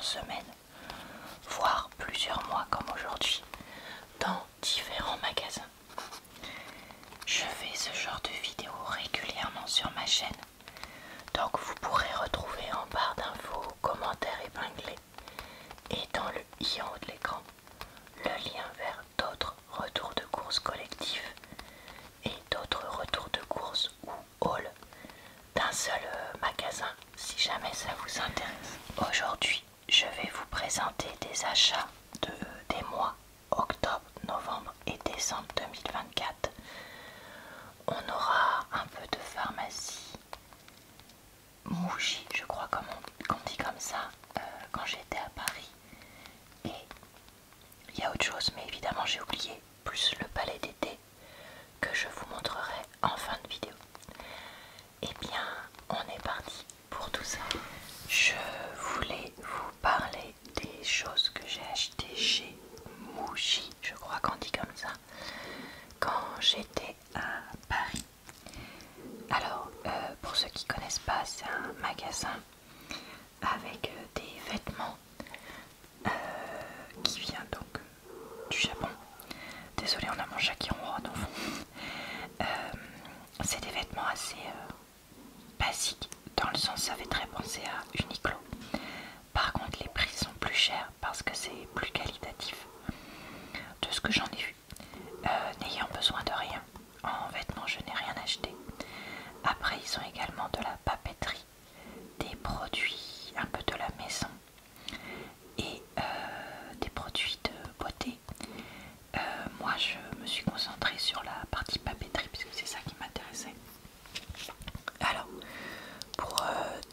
semaines, voire plusieurs mois comme aujourd'hui, dans différents magasins. Je fais ce genre de vidéos régulièrement sur ma chaîne, donc vous pourrez retrouver en barre d'infos, commentaires épinglés et dans le i en haut de l'écran le lien vers d'autres retours de courses collectifs et d'autres retours de courses ou hauls d'un seul magasin si jamais ça vous intéresse. Aujourd'hui, je vais vous présenter des achats des mois octobre, novembre et décembre 2024. On aura un peu de pharmacie Mouchi, je crois qu'on dit comme ça, quand j'étais à Paris. Et il y a autre chose, mais évidemment j'ai oublié, plus le palais d'été que je vous montrerai en fin de vidéo. Eh bien, on est parti pour tout ça. Je voulais vous parler des choses que j'ai achetées chez Mouchi, je crois qu'on dit comme ça, quand j'étais à Paris. Alors, pour ceux qui ne connaissent pas, c'est un magasin avec des vêtements qui vient donc du Japon. Désolée, on a mon chat qui ronronne au fond. C'est des vêtements assez basiques, dans le sens ça fait très penser à Uniqlo. Par contre, les prix sont plus chers parce que c'est plus qualitatif de ce que j'en ai vu. N'ayant besoin de rien, en vêtements je n'ai rien acheté. Après, ils ont également de la papeterie, des produits un peu de la maison et des produits de beauté. Moi, je me suis concentrée sur la partie papeterie puisque c'est ça qui m'intéressait. Alors, pour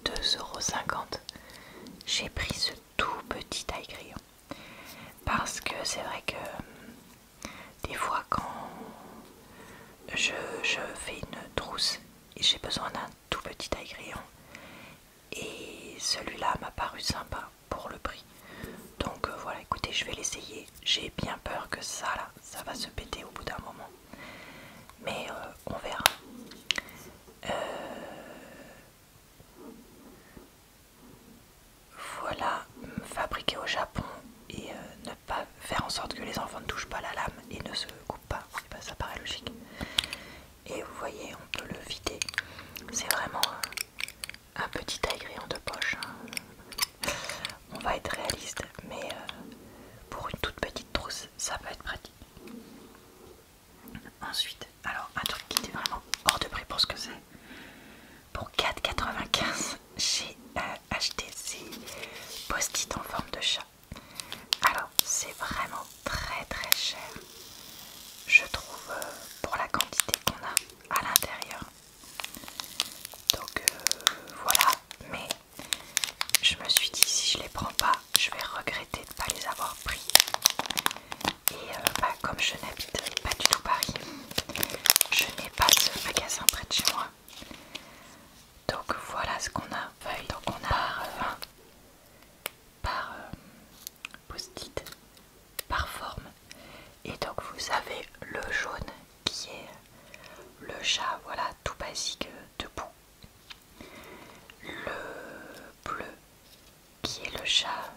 2,50 €, j'ai pris ce tout petit taille-crayon parce que c'est vrai que des fois quand je fais une trousse et j'ai besoin d'un tout petit taille-crayon et celui-là m'a paru sympa pour le prix. Donc voilà, écoutez, je vais l'essayer. J'ai bien peur que ça là, ça va se péter au bout d'un moment. Mais on verra. Voilà, fabriqué au Japon et ne pas faire en sorte que les enfants ne touchent pas la lame et ne se coupent pas. Et ben, ça paraît logique. Et vous voyez, on peut le vider. C'est vraiment un petit taille-crayon de poche. On va être réaliste, mais pour une toute petite trousse, ça peut être pratique. Ensuite, alors un truc qui était vraiment hors de prix pour ce que c'est. Pour 4,95 €, j'ai acheté ces post-it en forme de chat. Alors, c'est vraiment très très cher, je trouve, pour la quantité qu'on a à l'intérieur. Donc voilà, mais je me suis dit si je les prends pas, je vais regretter de ne pas les avoir pris. Et comme je n'habite pas du tout Paris, je n'ai pas ce magasin près de chez moi. Donc voilà ce qu'on a. Donc on a 20 par post-it par forme. Et donc vous avez le jaune qui est le chat, voilà, tout basique, debout. Le bleu qui est le chat,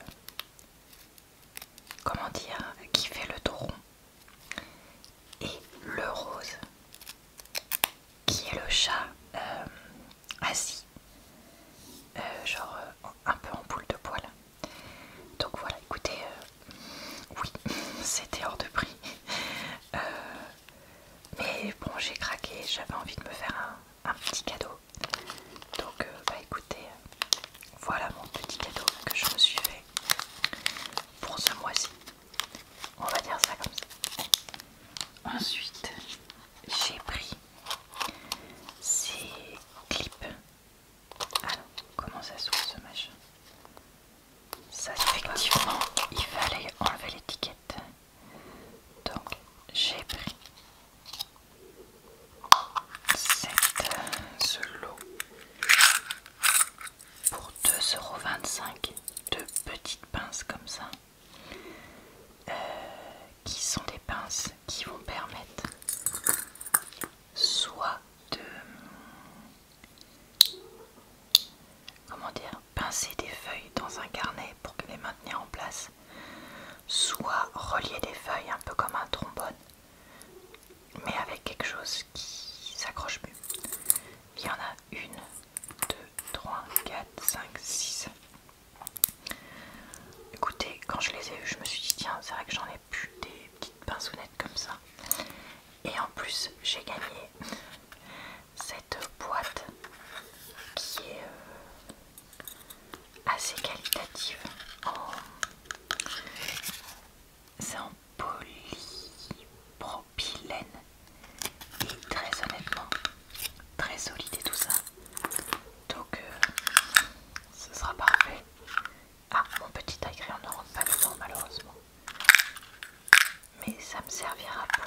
comment dire, qui fait le dos rond. Et le rose qui est le chat assis, genre un peu en boule de poil. Donc voilà, écoutez, oui, c'était hors de prix. Mais bon, j'ai craqué, j'avais envie de me faire un petit cadeau. Donc bah écoutez, voilà mon petit cadeau que je me suis fait pour ce mois-ci. On va dire ça comme ça. Ensuite, j'ai pris ces clips. Alors, comment ça s'ouvre ce machin? Ça, effectivement, il fallait enlever l'étiquette. Donc, j'ai pris ce lot pour 2,25 € de petites pinces comme ça, qui sont des pinces qui vont permettre soit de, comment dire, pincer des feuilles dans un carnet pour que les mains soit relier des feuilles un peu comme un trombone, mais avec quelque chose qui s'accroche mieux. Il y en a 1, 2, 3, 4, 5, 6. Écoutez, quand je les ai vus, je me suis dit tiens, c'est vrai que j'en ai plus des petites pinceaunettes comme ça. Et en plus, j'ai gagné cette boîte qui est assez qualitative. C'est en polypropylène et très honnêtement très solide et tout ça. Donc ce sera parfait. Ah, mon petit taille-crayon ne rentre pas dedans malheureusement. Mais ça me servira pour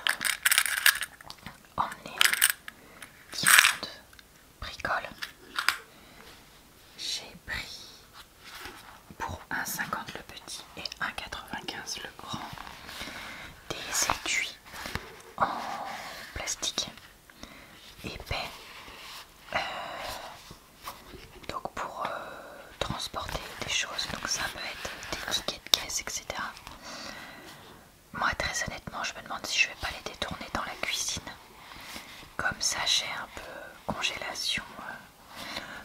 emmener différentes bricoles. J'ai pris pour 1,50 le petit et 1,95 le grand des étuis en plastique épais, donc pour transporter des choses, donc ça peut être des tickets de caisse, etc. Moi très honnêtement je me demande si je vais pas les détourner dans la cuisine comme sachet un peu congélation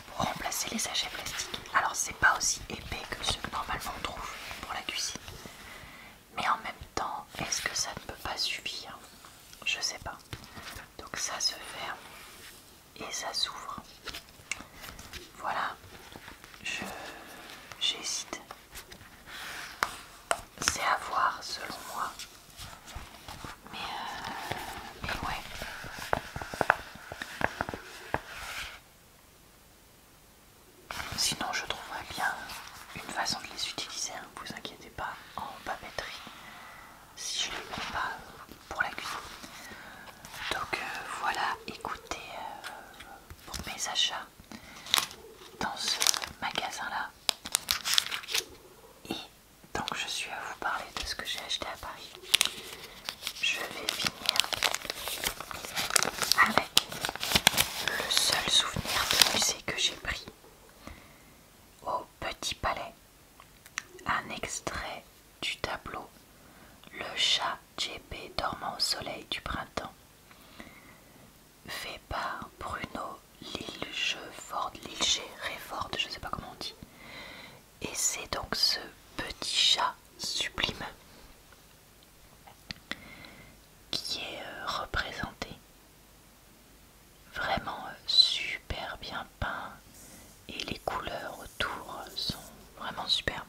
pour remplacer les sachets plastiques. Alors c'est pas aussi épais que ceux que normalement on trouve pour la cuisine, mais en même temps est-ce que ça ne peut pas suffire? Je sais pas. Donc ça se ferme et ça s'ouvre. Voilà, j'hésite. C'est à voir selon moi. Mais ouais. Sinon je trouverais bien une façon de les utiliser, hein, vous inquiétez pas, en papeterie. Si je les prends pas pour la cuisine. Donc voilà, écoutez, pour mes achats dans ce magasin là. Et tant que je suis à vous parler de ce que j'ai acheté à Paris, je vais finir avec le seul souvenir de musée que j'ai pris au Petit Palais. Un extrait du tableau Le chat JP dormant au soleil du printemps, fait par Bruno Réford, je sais pas comment on dit. Et c'est donc ce petit chat sublime qui est représenté, vraiment super bien peint, et les couleurs autour sont vraiment superbes.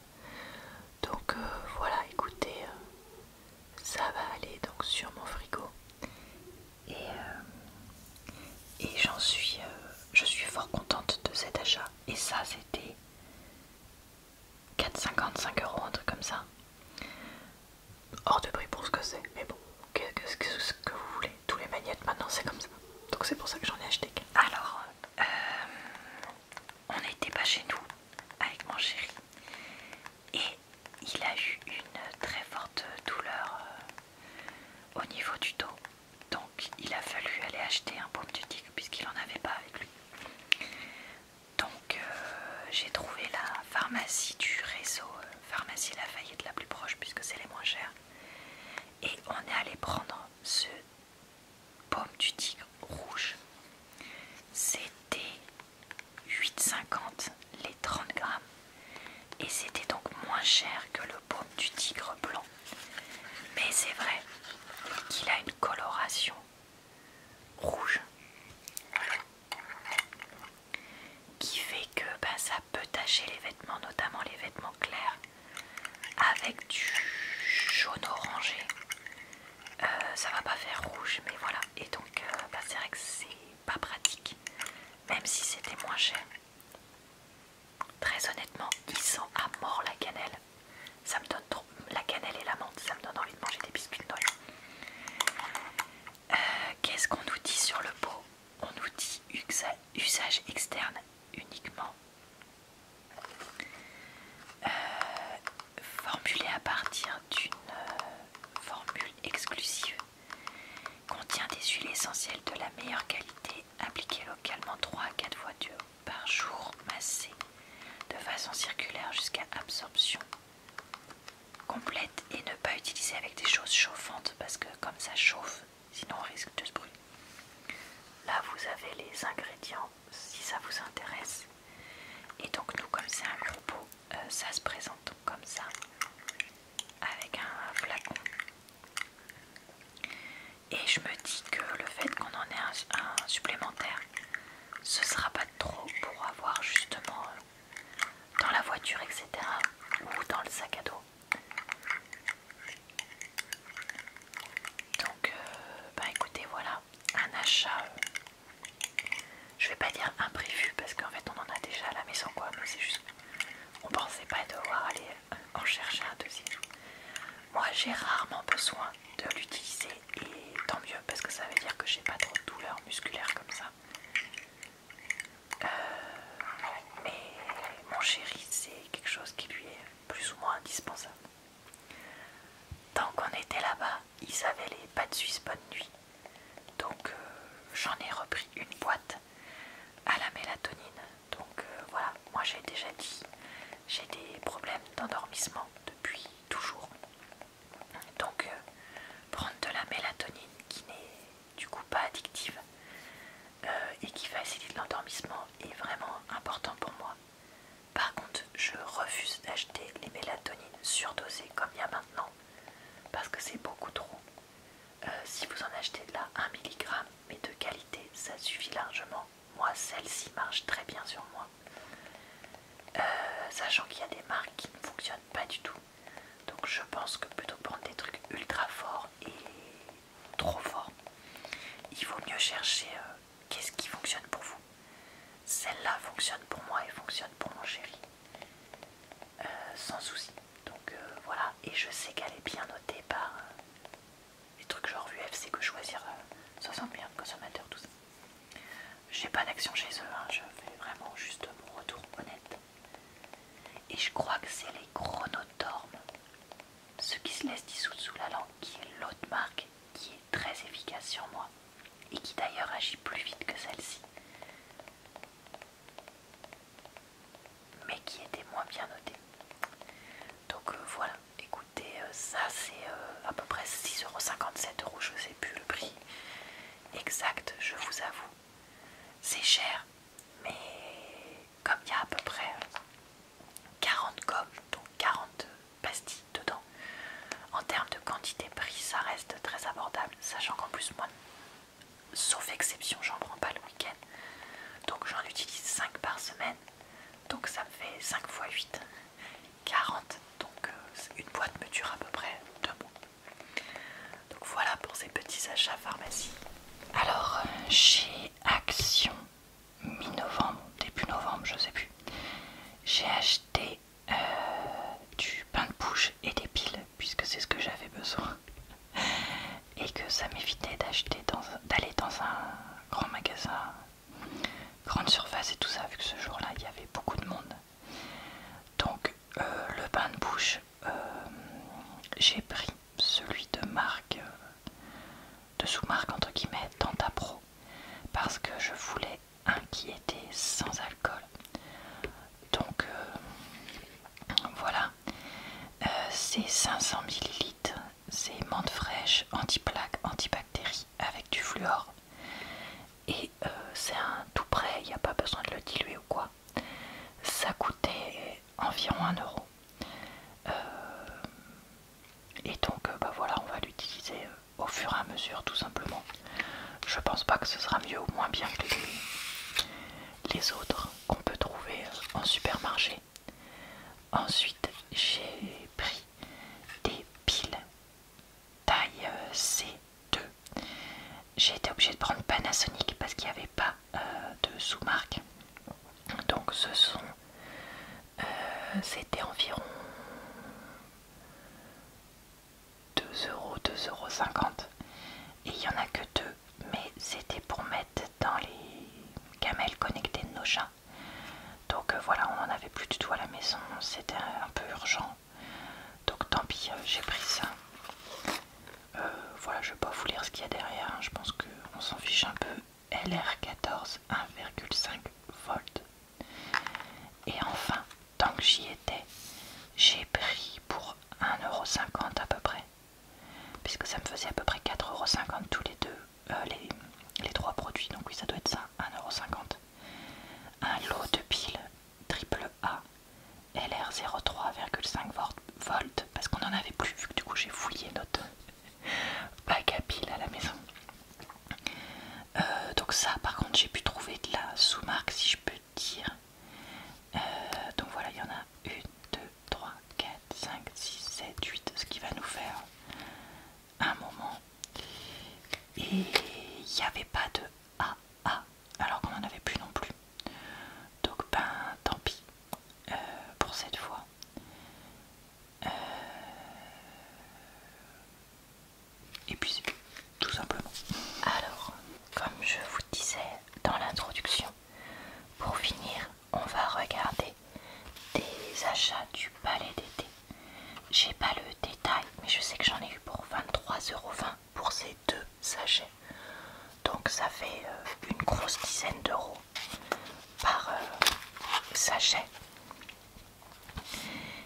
Donc voilà, écoutez, ça va aller donc sur mon frigo et je suis fort contente de cet achat. Et ça c'était 4,55 €, un truc comme ça. Hors de prix pour ce que c'est, mais bon, qu'est-ce que vous voulez, tous les magnettes maintenant c'est comme ça. Donc c'est pour ça que j'en ai acheté. Alors, on n'était pas chez nous avec mon chéri et il a eu une très forte douleur au niveau du dos. Donc il a fallu aller acheter un baume du tigre puisqu'il n'en avait pas avec lui. Donc j'ai trouvé la pharmacie du réseau Pharmacie Lafayette la plus proche puisque c'est les moins chers. Et on est allé prendre ce baume du tigre rouge. C'était 8,50 les 30 grammes. Et c'était donc moins cher que le baume du tigre blanc. Mais c'est vrai qu'il a une coloration rouge qui fait que ça peut tacher les vêtements, notamment les vêtements clairs, avec du jaune orangé. Ça va pas faire rouge, mais voilà. Et donc c'est vrai que c'est pas pratique, même si c'était moins cher. Très honnêtement, il sent à mort la cannelle. Ça me donne trop, la cannelle et la menthe, ça me donne envie de manger des biscuits de Noël. Qu'est-ce qu'on nous dit sur le pot? On nous dit usage externe uniquement. Formulé à partir d'une formule exclusive. Contient des huiles essentielles de la meilleure qualité, appliquées localement 3 à 4 fois par jour, massées de façon circulaire jusqu'à absorption complète et ne pas utiliser avec des choses chauffantes parce que comme ça chauffe, sinon on risque de se brûler. Là vous avez les ingrédients si ça vous intéresse. Et donc nous comme c'est un gros pot, ça se présente comme ça avec un flacon. Et je me dis que le fait qu'on en ait un supplémentaire, ce sera pas trop pour avoir justement dans la voiture etc. ou dans le sac à dos. Donc bah écoutez voilà, un achat, je vais pas dire imprévu parce qu'en fait on en a déjà à la maison quoi, mais c'est juste on pensait pas devoir aller en chercher un deuxième. Moi j'ai rarement besoin de l'utiliser et tant mieux parce que ça veut dire que j'ai pas trop de douleurs musculaires comme ça. Mais mon chéri c'est quelque chose qui lui est plus ou moins indispensable. Tant qu'on était là-bas, ils avaient les pâtes suisses bonne nuit. Donc j'en ai repris une boîte à la mélatonine. Donc voilà, moi j'ai déjà dit, j'ai des problèmes d'endormissement depuis toujours. Donc prendre de la mélatonine qui n'est du coup pas addictive et qui facilite l'endormissement est vraiment important pour moi. Par contre, je refuse d'acheter les mélatonines surdosées comme il y a maintenant parce que c'est beaucoup trop. Si vous en achetez de là 1 mg mais de qualité, ça suffit largement. Moi, celle-ci marche très bien sur moi. Sachant qu'il y a des marques qui ne fonctionnent pas du tout. Donc je pense que plutôt que prendre des trucs ultra forts et trop forts, il vaut mieux chercher qu'est-ce qui fonctionne pour vous. Celle-là fonctionne pour moi et fonctionne pour mon chéri. Sans souci. Donc voilà, et je sais qu'elle est bien notée par les trucs genre UFC que choisir 60 millions de consommateurs, tout ça. J'ai pas d'action chez eux, hein, je fais vraiment juste mon retour honnête. Et je crois que c'est les chronotormes, ceux qui se laissent dissoudre sous la langue, qui est l'autre marque qui est très efficace sur moi et qui d'ailleurs agit plus vite que celle-ci, mais qui était moins bien notée. Donc voilà, écoutez, ça c'est à peu près 6,57 €, je sais plus le prix exact, je vous avoue. C'est cher, mais comme il y a à peu près 40 gommes, donc 40 pastilles dedans, en termes de quantité prix, ça reste très abordable, sachant qu'en plus moi, sauf exception, j'en prends pas le week-end, donc j'en utilise 5 par semaine, donc ça me fait 5 x 8, 40, donc une boîte me dure à peu près 2 mois. Donc voilà pour ces petits achats pharmacie. Alors chez Action, mi-novembre, début novembre, je sais plus, j'ai acheté du pain de bouche et des piles, puisque c'est ce que j'avais besoin. Et que ça m'évitait d'aller dans un grand magasin, grande surface et tout ça, vu que ce jour-là, il y avait beaucoup de monde. Donc le pain de bouche, j'ai pris celui de marque, de sous-marque entre guillemets, Tanta Pro, parce que je voulais un qui était sans alcool. Donc voilà, c'est 500 ml, c'est menthe fraîche, anti-plaque, antibactérie avec du fluor. Et c'est un tout prêt, il n'y a pas besoin de le diluer ou quoi. Ça coûtait environ 1 €. Et donc bah voilà, on va l'utiliser au fur et à mesure tout simplement. Je pense pas que ce sera mieux ou moins bien que les autres qu'on peut trouver en supermarché. Ensuite j'ai pris des piles taille C2. J'ai été obligée de prendre Panasonic parce qu'il n'y avait pas de sous-marque. Donc ce sont c'était environ 2 €, 2,50 €. Et il n'y en a que 2, mais c'était pour mettre dans les gamelles connectées de nos chats. Donc voilà, on n'en avait plus du tout à la maison, c'était un peu urgent. Donc tant pis, j'ai pris ça. Voilà, je vais pas vous lire ce qu'il y a derrière, hein. Je pense qu'on s'en fiche un peu. LR14 1,5 volts. Et enfin, tant que j'y étais, j'ai pris pour 1,50 7, 8, ce qui va nous faire un moment. Et il n'y avait pas de AA, alors qu'on n'en avait plus non plus. Donc ben tant pis pour cette fois. Et puis c'est tout simplement. Alors, comme je vous disais dans l'introduction, pour finir, on va regarder des achats du Palais d'été. J'ai pas le détail, mais je sais que j'en ai eu pour 23,20 € pour ces 2 sachets. Donc ça fait une grosse dizaine d'euros par sachet.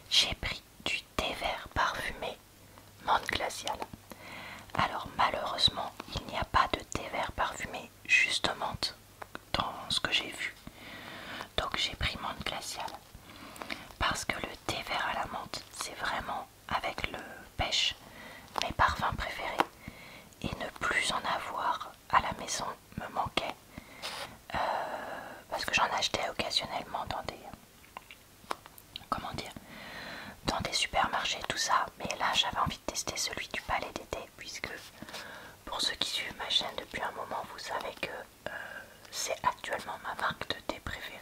J'ai pris du thé vert parfumé menthe glaciale. Alors malheureusement, il n'y a pas de thé vert parfumé juste menthe dans ce que j'ai vu. Donc j'ai pris menthe glaciale. Parce que le thé vert à la menthe, c'est vraiment avec le pêche mes parfums préférés. Et ne plus en avoir à la maison me manquait. Parce que j'en achetais occasionnellement dans des... Comment dire, dans des supermarchés, tout ça. Mais là, j'avais envie de tester celui du Palais d'été, puisque pour ceux qui suivent ma chaîne depuis un moment, vous savez que c'est actuellement ma marque de thé préférée.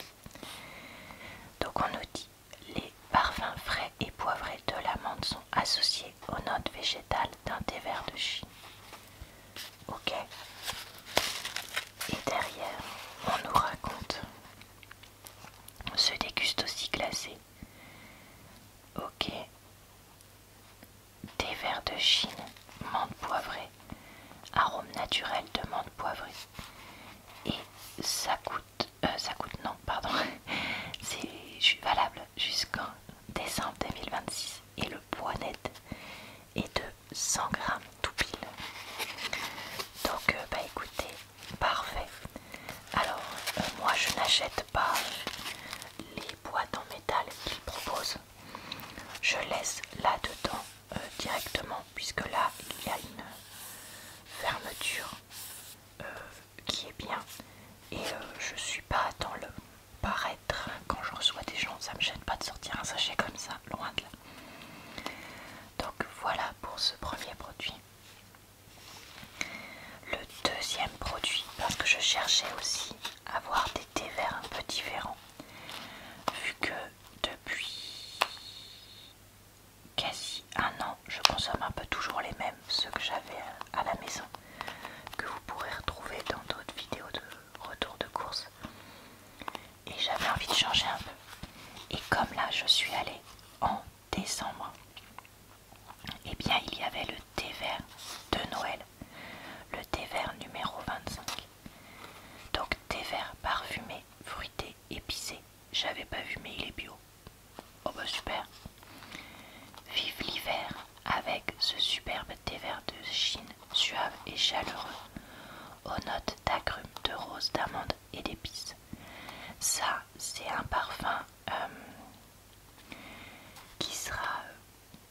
Donc on nous dit, les parfums frais et poivrés de la menthe sont associés aux notes végétales d'un thé vert de Chine. Ok. Et derrière, on nous raconte, se déguste aussi glacé. Ok. Thé vert de Chine, menthe poivrée, arôme naturel de menthe poivrée. Et ça coûte non, pardon, c'est valable jusqu'en décembre 2026 et le poids net est de 100 grammes tout pile. Donc bah écoutez, parfait. Alors moi je n'achète pas les boîtes en métal qu'ils proposent. Je laisse là-dedans directement, puisque là il y a une fermeture qui est bien. Et je suis pas dans le paraître quand je reçois des gens, ça me gêne pas de sortir un sachet comme ça, loin de là. Donc voilà pour ce premier produit. Le deuxième produit, parce que je cherchais aussi à avoir des thés verts un peu différents, vu que depuis quasi un an, je consomme un peu toujours les mêmes, ceux que j'avais à la maison, que vous pourrez retrouver dans d'autres vidéos de retour de course. Et j'avais envie de changer un peu. Et comme là, je suis allée en décembre, et bien il y avait le thé vert de Noël, le thé vert numéro 25. Donc thé vert parfumé, fruité, épicé. J'avais pas vu mais il est bio. Oh bah super. Vive l'hiver avec ce superbe thé vert de Chine, suave et chaleureux, aux notes d'agrumes, de rose, d'amande et d'épices. Ça, c'est un parfum qui sera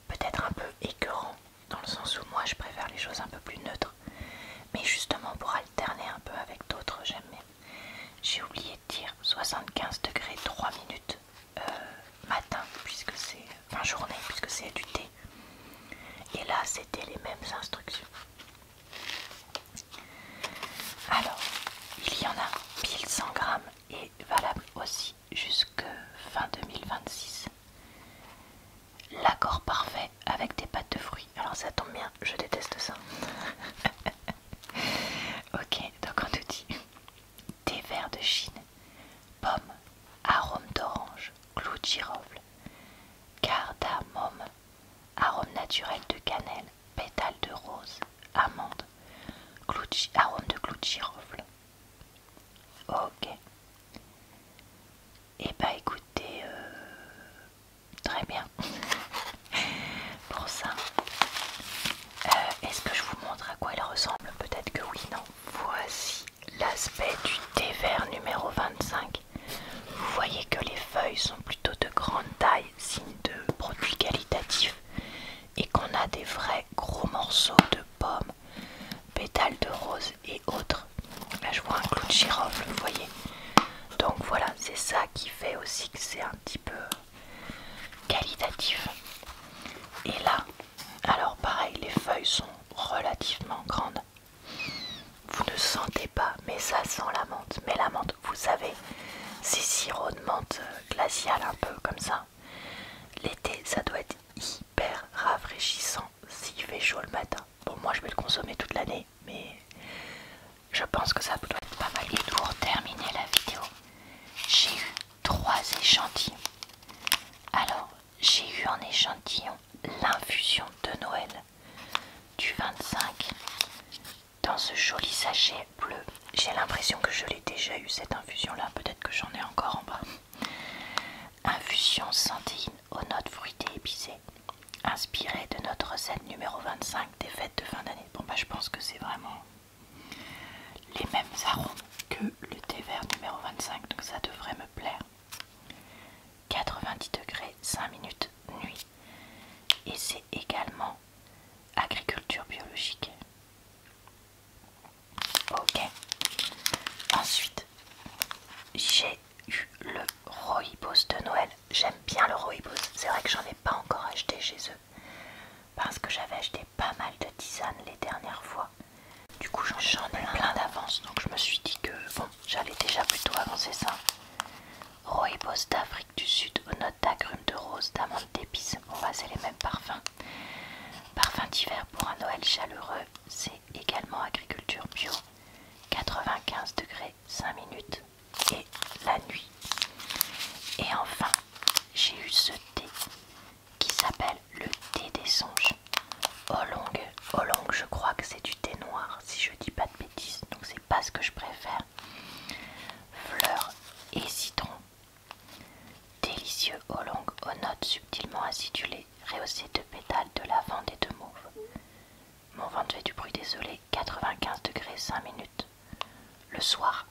peut-être un peu écœurant, dans le sens où moi je préfère les choses un peu plus neutres. Mais justement pour alterner un peu avec d'autres, j'aime bien. J'ai oublié de dire 75 degrés 3 minutes matin, puisque c'est... enfin journée, puisque c'est du thé. Et là c'était les mêmes instructions. Alors, il y en a 1100 grammes et valable aussi jusque fin 2026. L'accord parfait avec des pâtes de fruits. Alors ça tombe bien, je déteste ça. Ok, donc on nous dit thé vert de Chine, pomme, arôme d'orange, clou de girofle, cardamome, arôme naturel de cannelle, pétales de rose, amande, arôme de clou de girofle. Ok. Et bah écoutez, très bien pour ça. Est-ce que je vous montre à quoi il ressemble? Peut-être que oui, non. Voici l'aspect du thé vert numéro 25. Vous voyez que les feuilles sont plutôt de grande taille, signe de produit qualitatif, et qu'on a des vrais gros morceaux de pommes, pétales de rose et autres. en échantillon l'infusion de Noël du 25 dans ce joli sachet bleu. J'ai l'impression que je l'ai déjà eu cette infusion là, peut-être que j'en ai encore en bas. Infusion santéine aux notes fruitées épicées, inspirée de notre recette numéro 25 des fêtes de fin d'année. Bon bah je pense que c'est vraiment les mêmes arômes que le thé vert numéro 25, donc ça devrait me plaire. 90 degrés, 5 minutes nuit. Et c'est également agriculture biologique. Ok. Ensuite, j'ai eu le rooibos de Noël. J'aime bien le rooibos. C'est vrai que j'en ai pas encore acheté chez eux, parce que j'avais acheté pas mal de tisanes les dernières fois. Du coup j'en ai plein d'avance, donc je me suis dit que bon, j'allais déjà plutôt avancer ça. Rooibos d'Afrique du Sud aux notes d'agrumes, de rose, d'amandes, d'épices. Bon bah c'est les mêmes parfums. Parfum d'hiver pour un Noël chaleureux, c'est également agriculture bio. 95 degrés, 5 minutes et la nuit. Et enfin, j'ai eu ce thé qui s'appelle le thé des songes. Oolong. Oolong, je crois que c'est du thé noir, si je dis pas de bêtises, donc c'est pas ce que je préfère. Fleurs et citron. Délicieux oolong aux notes subtilement acidulées, rehaussé de pétales de lavande et de mauve. Mon ventre fait du bruit désolé, 95 degrés, 5 minutes. Le soir,